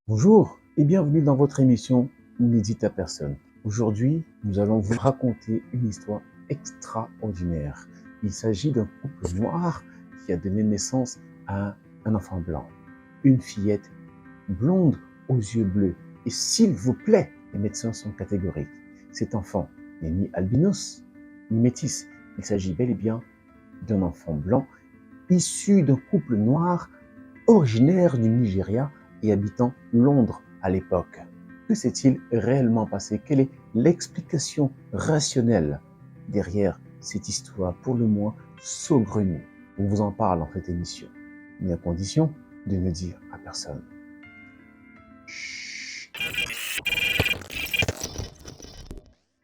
Bonjour et bienvenue dans votre émission Médite à personne. Aujourd'hui, nous allons vous raconter une histoire extraordinaire. Il s'agit d'un couple noir qui a donné naissance à un enfant blanc, une fillette blonde aux yeux bleus. Et s'il vous plaît, les médecins sont catégoriques. Cet enfant n'est ni albinos, ni métis. Il s'agit bel et bien d'un enfant blanc issu d'un couple noir originaire du Nigeria et habitant Londres à l'époque. Que s'est-il réellement passé? Quelle est l'explication rationnelle derrière cette histoire pour le moins saugrenue? On vous en parle dans cette émission, mais à condition de ne dire à personne. Chut.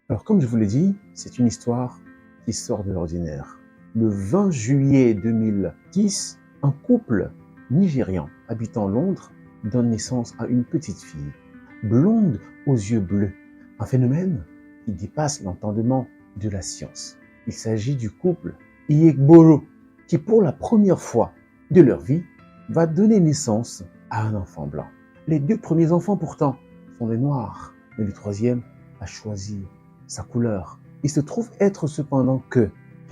Alors comme je vous l'ai dit, c'est une histoire qui sort de l'ordinaire. Le 20 juillet 2010, un couple nigérian habitant Londres donne naissance à une petite fille, blonde aux yeux bleus, un phénomène qui dépasse l'entendement de la science. Il s'agit du couple Iyegboro, qui pour la première fois de leur vie va donner naissance à un enfant blanc. Les deux premiers enfants pourtant sont des noirs, mais le troisième a choisi sa couleur. Il se trouve être cependant que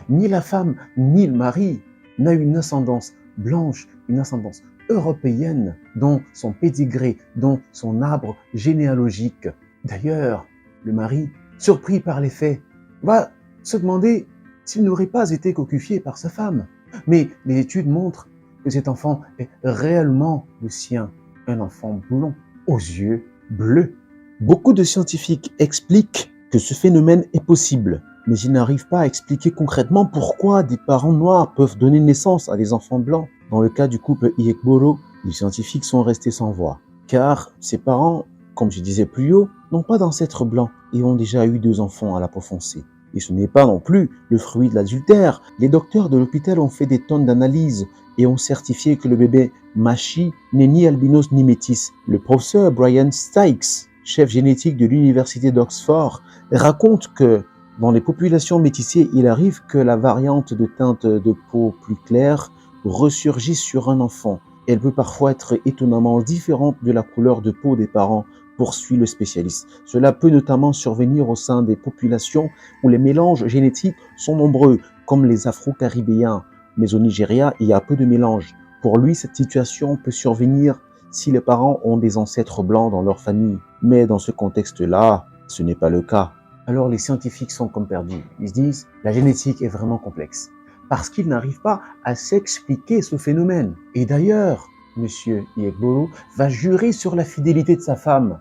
ni la femme ni le mari n'a une ascendance blanche, une ascendance européenne dont son pédigré, dont son arbre généalogique. D'ailleurs, le mari, surpris par les faits, va se demander s'il n'aurait pas été cocufié par sa femme. Mais les études montrent que cet enfant est réellement le sien, un enfant blond, aux yeux bleus. Beaucoup de scientifiques expliquent que ce phénomène est possible, mais ils n'arrivent pas à expliquer concrètement pourquoi des parents noirs peuvent donner naissance à des enfants blancs. Dans le cas du couple Iyegboro, les scientifiques sont restés sans voix, car ces parents, comme je disais plus haut, n'ont pas d'ancêtres blancs et ont déjà eu 2 enfants à la peau foncée. Et ce n'est pas non plus le fruit de l'adultère. Les docteurs de l'hôpital ont fait des tonnes d'analyses et ont certifié que le bébé Machi n'est ni albinos ni métis. Le professeur Brian Sykes, chef génétique de l'université d'Oxford, raconte que dans les populations métissées, il arrive que la variante de teinte de peau plus claire ressurgisse sur un enfant. Elle peut parfois être étonnamment différente de la couleur de peau des parents, poursuit le spécialiste. Cela peut notamment survenir au sein des populations où les mélanges génétiques sont nombreux, comme les Afro-Caribéens. Mais au Nigeria, il y a peu de mélanges. Pour lui, cette situation peut survenir si les parents ont des ancêtres blancs dans leur famille. Mais dans ce contexte-là, ce n'est pas le cas. Alors les scientifiques sont comme perdus. Ils se disent, la génétique est vraiment complexe. Parce qu'ils n'arrivent pas à s'expliquer ce phénomène. Et d'ailleurs, Monsieur Iyegboro va jurer sur la fidélité de sa femme.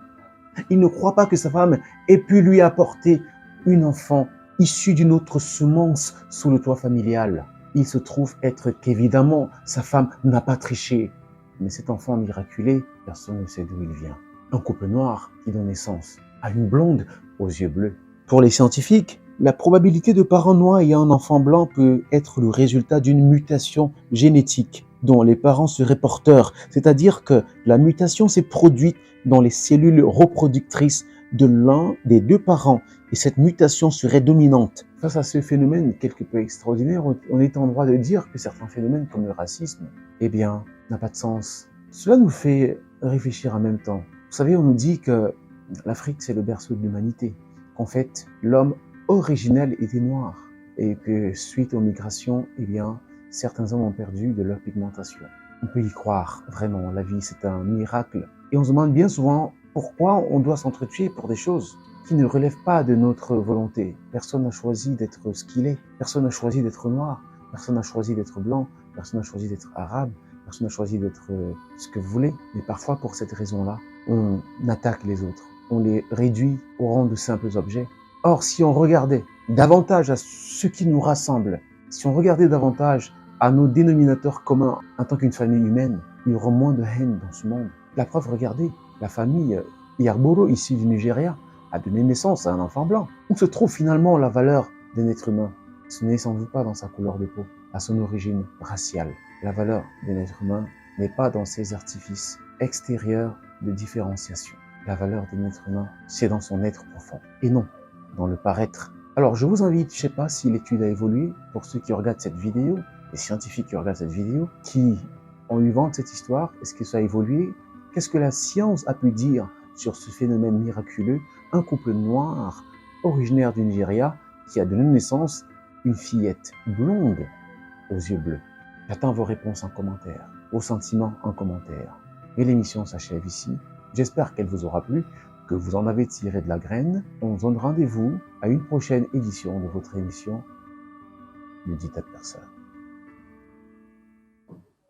Il ne croit pas que sa femme ait pu lui apporter un enfant issu d'une autre semence sous le toit familial. Il se trouve être qu'évidemment, sa femme n'a pas triché. Mais cet enfant miraculé, personne ne sait d'où il vient. Un couple noir qui donne naissance à une blonde aux yeux bleus. Pour les scientifiques, la probabilité de parents noirs ayant un enfant blanc peut être le résultat d'une mutation génétique dont les parents seraient porteurs, c'est-à-dire que la mutation s'est produite dans les cellules reproductrices de l'un des 2 parents et cette mutation serait dominante. Face à ce phénomène quelque peu extraordinaire, on est en droit de dire que certains phénomènes comme le racisme, n'a pas de sens. Cela nous fait réfléchir en même temps. Vous savez, on nous dit que l'Afrique c'est le berceau de l'humanité, qu'en fait l'homme originel était noir et que suite aux migrations, certains hommes ont perdu de leur pigmentation. On peut y croire, vraiment, la vie c'est un miracle. Et on se demande bien souvent pourquoi on doit s'entretuer pour des choses qui ne relèvent pas de notre volonté. Personne n'a choisi d'être ce qu'il est, personne n'a choisi d'être noir, personne n'a choisi d'être blanc, personne n'a choisi d'être arabe, personne n'a choisi d'être ce que vous voulez. Mais parfois, pour cette raison-là, on attaque les autres, on les réduit au rang de simples objets. Or, si on regardait davantage à ce qui nous rassemble, si on regardait davantage à nos dénominateurs communs en tant qu'une famille humaine, il y aura moins de haine dans ce monde. La preuve, regardez, la famille Iyegboro, ici du Nigeria, a donné naissance à un enfant blanc. Où se trouve finalement la valeur d'un être humain? Ce n'est sans doute pas dans sa couleur de peau, à son origine raciale. La valeur d'un être humain n'est pas dans ses artifices extérieurs de différenciation. La valeur d'un être humain, c'est dans son être profond, et non dans le paraître. Alors je vous invite, je ne sais pas si l'étude a évolué, pour ceux qui regardent cette vidéo, les scientifiques qui regardent cette vidéo, qui ont eu vent de cette histoire, est-ce que ça a évolué? Qu'est-ce que la science a pu dire sur ce phénomène miraculeux? Un couple noir, originaire du Nigeria, qui a donné naissance une fillette blonde aux yeux bleus. J'attends vos réponses en commentaire, vos sentiments en commentaire. Et l'émission s'achève ici. J'espère qu'elle vous aura plu, que vous en avez tiré de la graine. On se donne rendez-vous à une prochaine édition de votre émission Ne dites à personne.